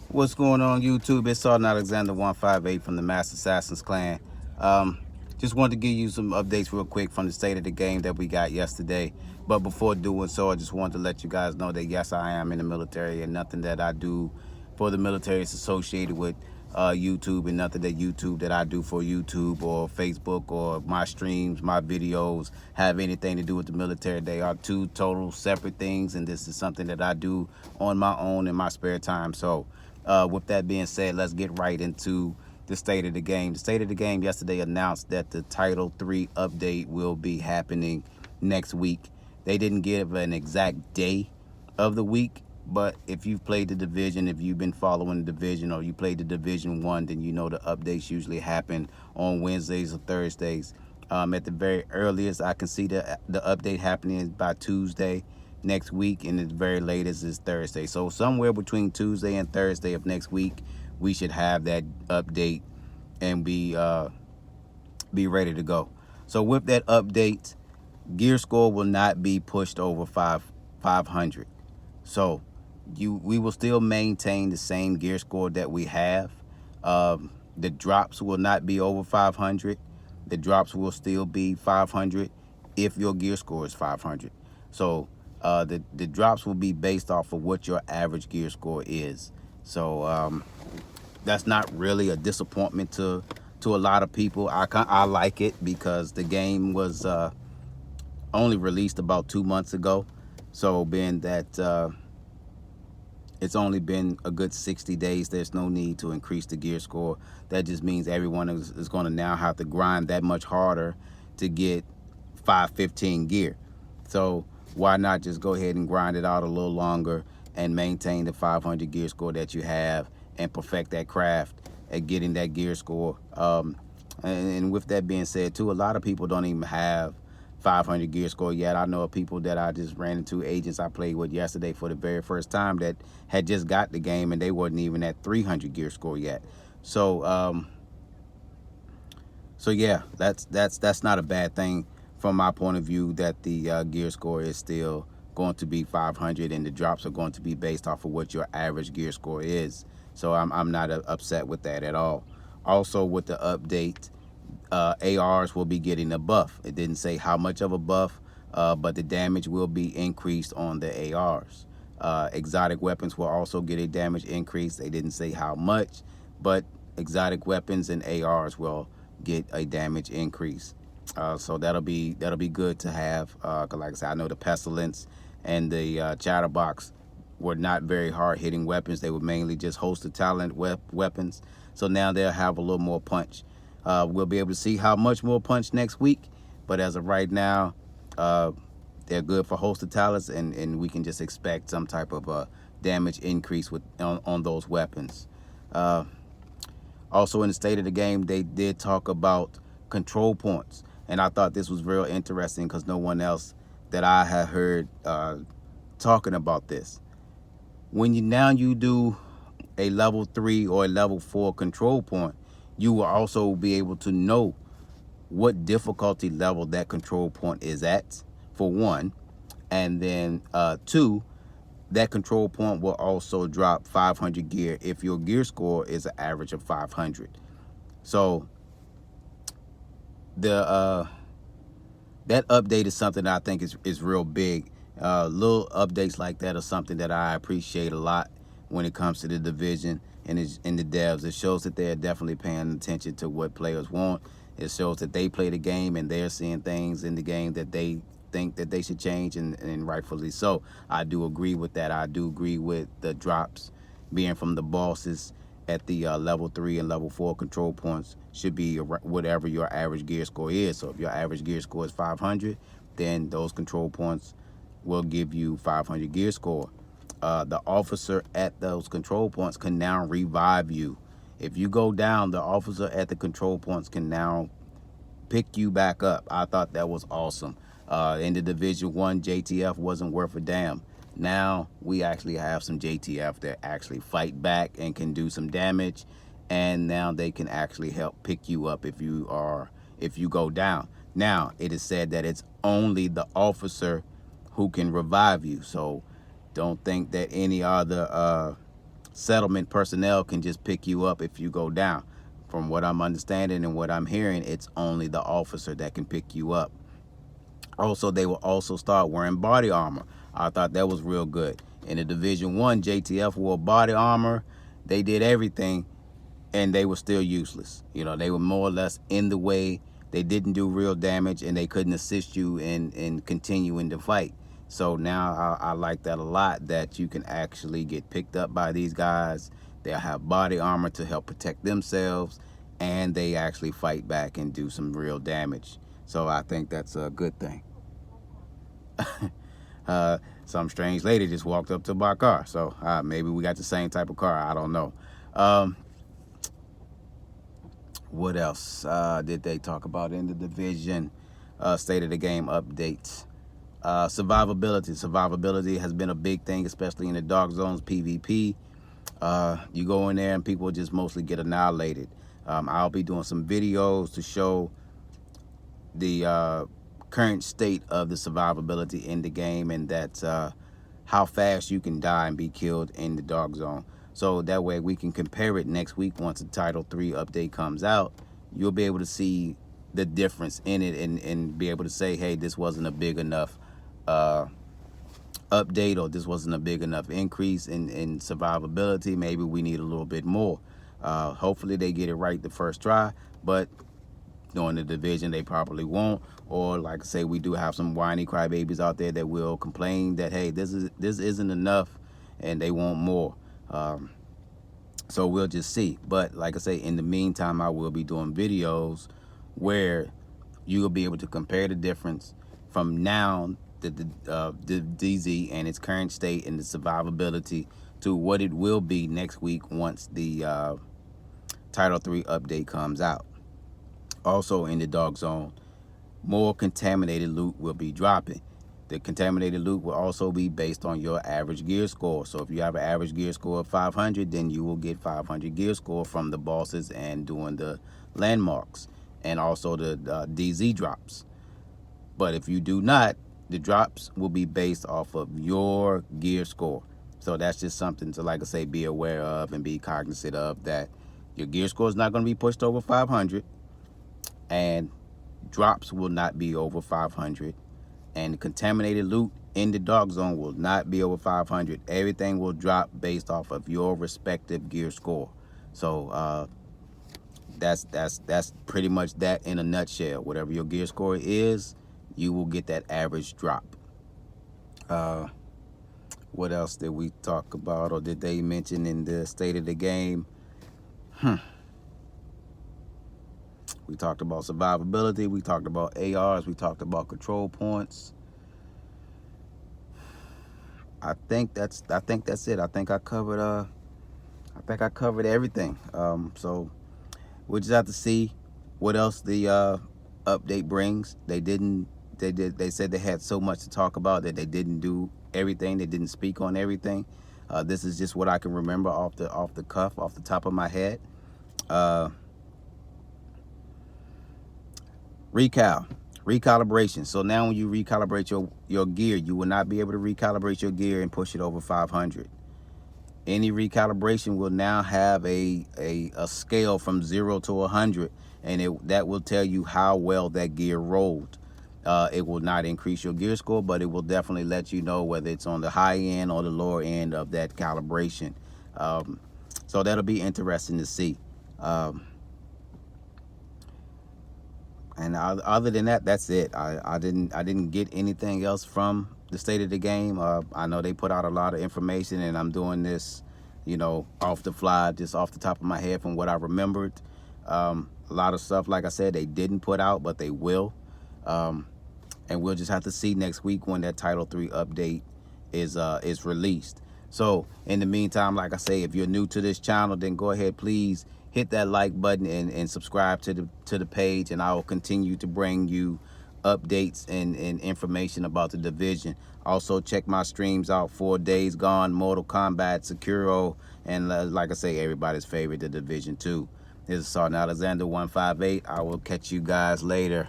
What's going on YouTube? It's Sergeant Alexander 158 from the Master Assassins Clan. Um, just wanted to give you some updates real quick from the state of the game that we got yesterday. But before doing so, I just wanted to let you guys know that yes, I am in the military, and nothing that I do for the military is associated with YouTube, and nothing that I do for YouTube or Facebook or my streams, my videos have anything to do with the military. They are two total separate things, and this is something that I do on my own in my spare time. So with that being said, let's get right into the state of the game. The state of the game yesterday announced that the Title 3 update will be happening next week. They didn't give an exact day of the week, but if you've played the division, if you've been following the division, or you played the Division 1, then you know the updates usually happen on Wednesdays or Thursdays. At the very earliest, I can see the update happening by Tuesday next week, and the very latest is Thursday. So somewhere between Tuesday and Thursday of next week, we should have that update and be ready to go. So with that update, gear score will not be pushed over 500. So we will still maintain the same gear score that we have. The drops will not be over 500. The drops will still be 500 if your gear score is 500. So the drops will be based off of what your average gear score is. So that's not really a disappointment to a lot of people. I like it because the game was only released about 2 months ago. So being that it's only been a good 60 days, there's no need to increase the gear score. That just means everyone is going to now have to grind that much harder to get 515 gear. So why not just go ahead and grind it out a little longer and maintain the 500 gear score that you have and perfect that craft at getting that gear score. And with that being said too, a lot of people don't even have 500 gear score yet. I know of people that I just ran into, agents I played with yesterday for the very first time, that had just got the game and they wasn't even at 300 gear score yet. So so yeah, that's not a bad thing from my point of view, that the gear score is still going to be 500 and the drops are going to be based off of what your average gear score is. So I'm not upset with that at all. Also with the update, ARs will be getting a buff. It didn't say how much of a buff, but the damage will be increased on the ARs. Exotic weapons will also get a damage increase. They didn't say how much, but exotic weapons and ARs will get a damage increase. So that'll be good to have. 'Cause like I said, I know the pestilence and the chatterbox were not very hard hitting weapons. They were mainly just host of talent weapons. So now they'll have a little more punch. We'll be able to see how much more punch next week, but as of right now, they're good for host of talents, and we can just expect some type of damage increase on those weapons. Also in the state of the game, they did talk about control points, and I thought this was real interesting because no one else that I had heard talking about this. When you do a level 3 or a level 4 control point, you will also be able to know what difficulty level that control point is at, for one, and then two, that control point will also drop 500 gear if your gear score is an average of 500. So the that update is something that I think is real big. Little updates like that are something that I appreciate a lot when it comes to the division and in the devs. It shows that they're definitely paying attention to what players want. It shows that they play the game and they're seeing things in the game that they think that they should change, and rightfully so. I do agree with that. I do agree with the drops being from the bosses at the level 3 and level 4 control points should be whatever your average gear score is. So if your average gear score is 500, then those control points will give you 500 gear score. The officer at those control points can now revive you. If you go down, the officer at the control points can now pick you back up. I thought that was awesome. In the Division 1, JTF wasn't worth a damn. Now we actually have some JTF that actually fight back and can do some damage, and now they can actually help pick you up if you go down. Now it is said that it's only the officer who can revive you, so don't think that any other settlement personnel can just pick you up if you go down. From what I'm understanding and what I'm hearing, it's only the officer that can pick you up. Also, they will also start wearing body armor. I thought that was real good. In the Division 1, JTF wore body armor. They did everything, and they were still useless. You know, they were more or less in the way. They didn't do real damage, and they couldn't assist you in continuing the fight. So now I like that a lot, that you can actually get picked up by these guys. They'll have body armor to help protect themselves, and they actually fight back and do some real damage. So I think that's a good thing. Some strange lady just walked up to my car, so maybe we got the same type of car. I don't know. What else did they talk about in the division? State of the game updates. Survivability has been a big thing, especially in the dark zones PvP. You go in there and people just mostly get annihilated. I'll be doing some videos to show the current state of the survivability in the game, and that's how fast you can die and be killed in the dark zone. So that way we can compare it next week once the Title 3 update comes out. You'll be able to see the difference in it, and be able to say, hey, this wasn't a big enough update, or this wasn't a big enough increase in survivability. Maybe we need a little bit more. Hopefully they get it right the first try, but during the division they probably won't. Or like I say, we do have some whiny crybabies out there that will complain that, hey, this isn't enough, and they want more. So we'll just see. But like I say, in the meantime, I will be doing videos where you will be able to compare the difference from now, the DZ and its current state and the survivability, to what it will be next week once the Title 3 update comes out. Also in the dark zone, more contaminated loot will be dropping. The contaminated loot will also be based on your average gear score. So if you have an average gear score of 500, then you will get 500 gear score from the bosses and doing the landmarks, and also the DZ drops. But if you do not, the drops will be based off of your gear score. So that's just something to, like I say, be aware of and be cognizant of, that your gear score is not going to be pushed over 500, and drops will not be over 500, and the contaminated loot in the dark zone will not be over 500. Everything will drop based off of your respective gear score. So that's pretty much that in a nutshell. Whatever your gear score is, you will get that average drop. What else did we talk about, or did they mention in the state of the game? We talked about survivability. We talked about ARs. We talked about control points. I think that's it. I think I covered everything. So we'll just have to see what else the update brings. They said they had so much to talk about that they didn't do everything. They didn't speak on everything. This is just what I can remember off the cuff, off the top of my head. Recalibration. So now when you recalibrate your gear, you will not be able to recalibrate your gear and push it over 500. Any recalibration will now have a scale from 0 to 100, and that will tell you how well that gear rolled. It will not increase your gear score, but it will definitely let you know whether it's on the high end or the lower end of that calibration. So that'll be interesting to see. And other than that, that's it. I didn't get anything else from the state of the game. I know they put out a lot of information, and I'm doing this, off the fly, just off the top of my head from what I remembered. A lot of stuff, like I said, they didn't put out, but they will. And we'll just have to see next week when that Title 3 update is released. So in the meantime, like I say, if you're new to this channel, then go ahead, please hit that like button and subscribe to the page, and I will continue to bring you updates and information about the division. Also check my streams out for Days Gone, Mortal Kombat, Sekiro, and like I say, everybody's favorite, the Division 2. This is Sergeant Alexander 158. I will catch you guys later.